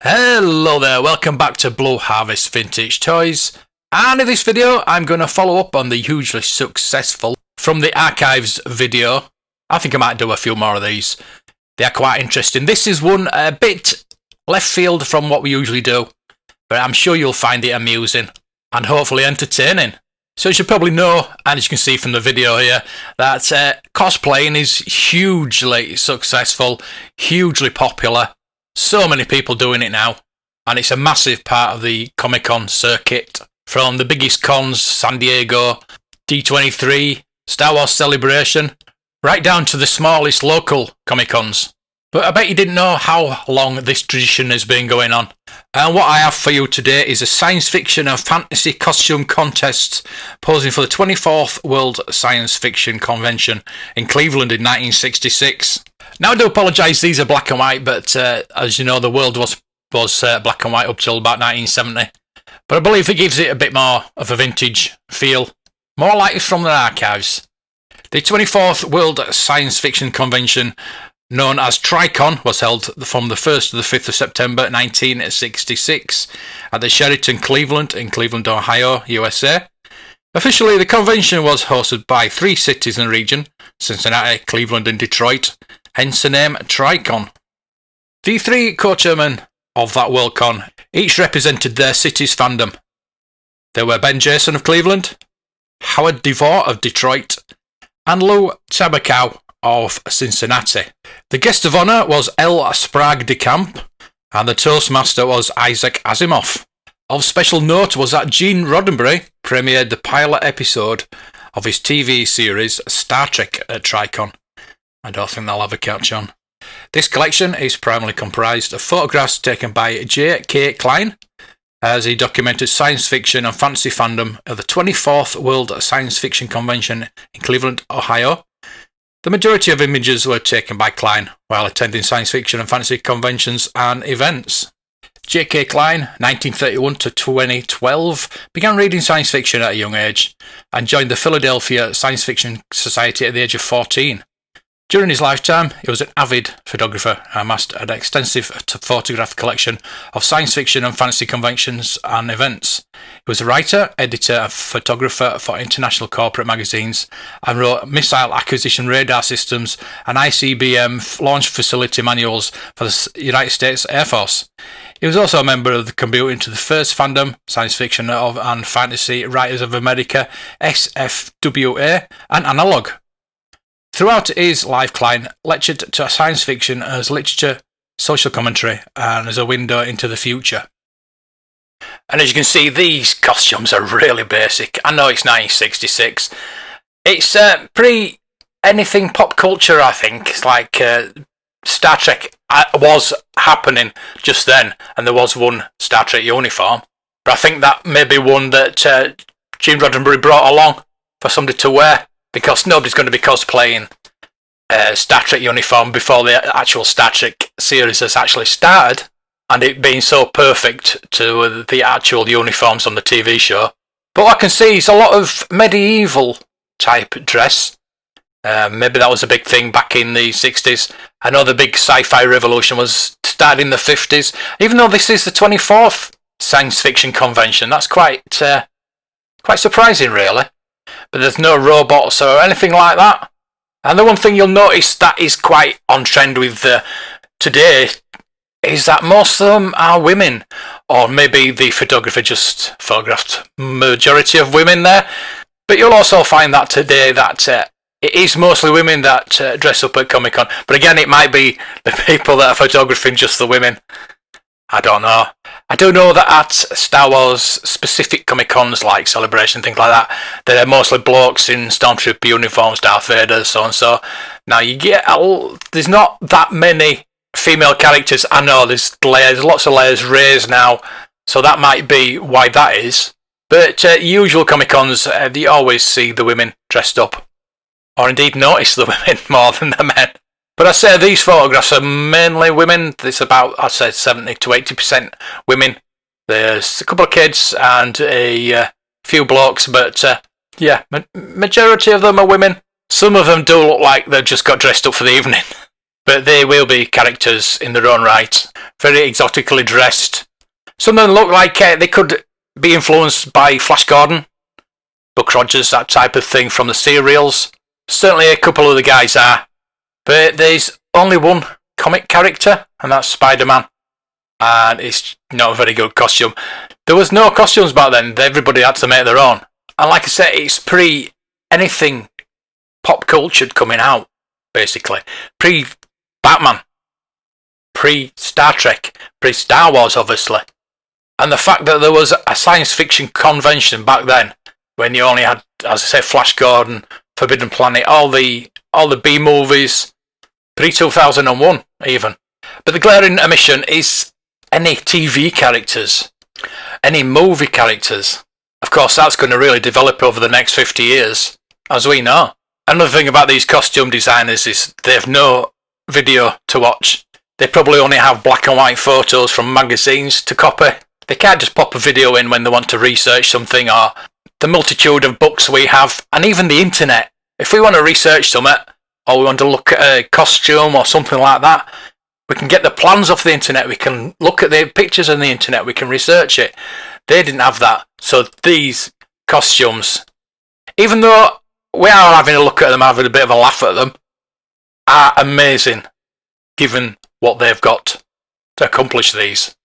Hello there, welcome back to Blue Harvest Vintage Toys, and in this video I'm going to follow up on the hugely successful From the Archives video. I think I might do a few more of these. They are quite interesting. This is one a bit left field from what we usually do, but I'm sure you'll find it amusing and hopefully entertaining. So as you probably know, and as you can see from the video here, that cosplaying is hugely successful, hugely popular. So many people doing it now, and it's a massive part of the Comic-Con circuit. From the biggest cons, San Diego, D23, Star Wars Celebration, right down to the smallest local Comic-Cons. But I bet you didn't know how long this tradition has been going on. And what I have for you today is a science fiction and fantasy costume contest posing for the 24th World Science Fiction Convention in Cleveland in 1966. Now I do apologise, these are black and white, but as you know the world was black and white up till about 1970. But I believe it gives it a bit more of a vintage feel, more like it's from the archives. The 24th World Science Fiction Convention, known as TriCon, was held from the 1st to the 5th of September 1966 at the Sheraton Cleveland in Cleveland, Ohio, USA. Officially, the convention was hosted by 3 cities in the region, Cincinnati, Cleveland and Detroit, hence the name TriCon. The 3 co-chairmen of that WorldCon each represented their city's fandom. They were Ben Jason of Cleveland, Howard DeVore of Detroit, and Lou Tabakow of Cincinnati. The guest of honour was L. Sprague de Camp, and the Toastmaster was Isaac Asimov. Of special note was that Gene Roddenberry premiered the pilot episode of his TV series Star Trek at TriCon. I don't think they'll have a catch on. This collection is primarily comprised of photographs taken by J.K. Klein as he documented science fiction and fantasy fandom at the 24th World Science Fiction Convention in Cleveland, Ohio. The majority of images were taken by Klein while attending science fiction and fantasy conventions and events. J.K. Klein, 1931 to 2012, began reading science fiction at a young age and joined the Philadelphia Science Fiction Society at the age of 14. During his lifetime, he was an avid photographer and amassed an extensive photograph collection of science fiction and fantasy conventions and events. He was a writer, editor and photographer for international corporate magazines and wrote missile acquisition radar systems and ICBM launch facility manuals for the United States Air Force. He was also a member of the contributing to the first fandom, Science Fiction and Fantasy Writers of America, SFWA, and Analog. Throughout his life, Klein lectured to science fiction as literature, social commentary, and as a window into the future. And as you can see, these costumes are really basic. I know it's 1966. It's pre anything pop culture, I think. It's like Star Trek was happening just then, and there was one Star Trek uniform. But I think that may be one that Gene Roddenberry brought along for somebody to wear, because nobody's going to be cosplaying Star Trek uniform before the actual Star Trek series has actually started, and it being so perfect to the actual uniforms on the TV show. But what I can see is a lot of medieval type dress. Maybe that was a big thing back in the 60s. I know the big sci-fi revolution was started in the 50s. Even though this is the 24th science fiction convention, that's quite surprising, really. But there's no robots or anything like that. And the one thing you'll notice that is quite on trend with today is that most of them are women, or maybe the photographer just photographed majority of women there. But you'll also find that today that it is mostly women that dress up at Comic-Con. But again, it might be the people that are photographing just the women. I don't know. I do know that at Star Wars specific Comic-Cons like Celebration, things like that, they're mostly blokes in Stormtrooper uniforms, Darth Vader, so and so. Now you get there's not that many female characters. I know there's layers, lots of layers raised now, so that might be why that is. But usual Comic-Cons, you always see the women dressed up, or indeed notice the women more than the men. But I say these photographs are mainly women. There's about, I'd say, 70 to 80% women. There's a couple of kids and a few blokes, but Yeah, majority of them are women. Some of them do look like they've just got dressed up for the evening. But they will be characters in their own right. Very exotically dressed. Some of them look like they could be influenced by Flash Gordon, Buck Rogers, that type of thing from the serials. Certainly a couple of the guys are. But there's only one comic character, and that's Spider-Man. And it's not a very good costume. There was no costumes back then. Everybody had to make their own. And like I said, it's pre-anything pop culture coming out, basically. Pre-Batman. Pre-Star Trek. Pre-Star Wars, obviously. And the fact that there was a science fiction convention back then, when you only had, as I say, Flash Gordon, Forbidden Planet, all the B-movies, pre-2001 even. But the glaring omission is any TV characters, any movie characters. Of course, that's going to really develop over the next 50 years, as we know. Another thing about these costume designers is they have no video to watch. They probably only have black and white photos from magazines to copy. They can't just pop a video in when they want to research something, or the multitude of books we have, and even the internet. If we want to research something, or we want to look at a costume or something like that, we can get the plans off the internet, we can look at the pictures on the internet, we can research it. They didn't have that. So these costumes, even though we are having a look at them, having a bit of a laugh at them, are amazing, given what they've got to accomplish these.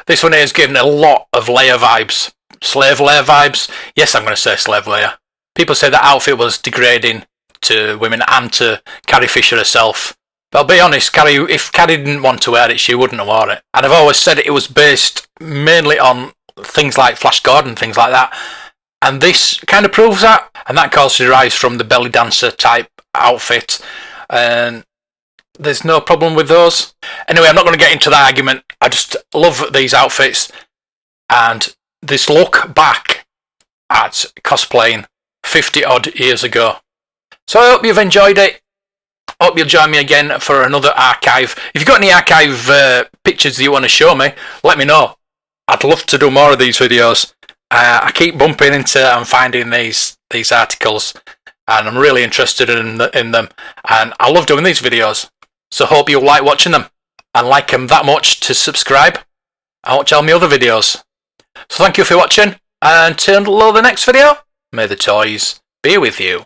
This one here is giving a lot of Leia vibes. Slave Leia vibes. Yes, I'm going to say Slave Leia. People say that outfit was degrading to women and to Carrie Fisher herself. But I'll be honest, if Carrie didn't want to wear it, she wouldn't have worn it. And I've always said it was based mainly on things like Flash Gordon, things like that. And this kind of proves that. And that course derives from the belly dancer type outfit. And there's no problem with those. Anyway, I'm not going to get into that argument. I just love these outfits and this look back at cosplaying 50 odd years ago. So I hope you've enjoyed it. Hope you'll join me again for another archive. If you've got any archive pictures that you want to show me, let me know. I'd love to do more of these videos. I keep bumping into and finding these articles, and I'm really interested in them. And I love doing these videos. So hope you'll like watching them and like them that much to subscribe and watch all my other videos. So thank you for watching, and until the next video, may the toys be with you.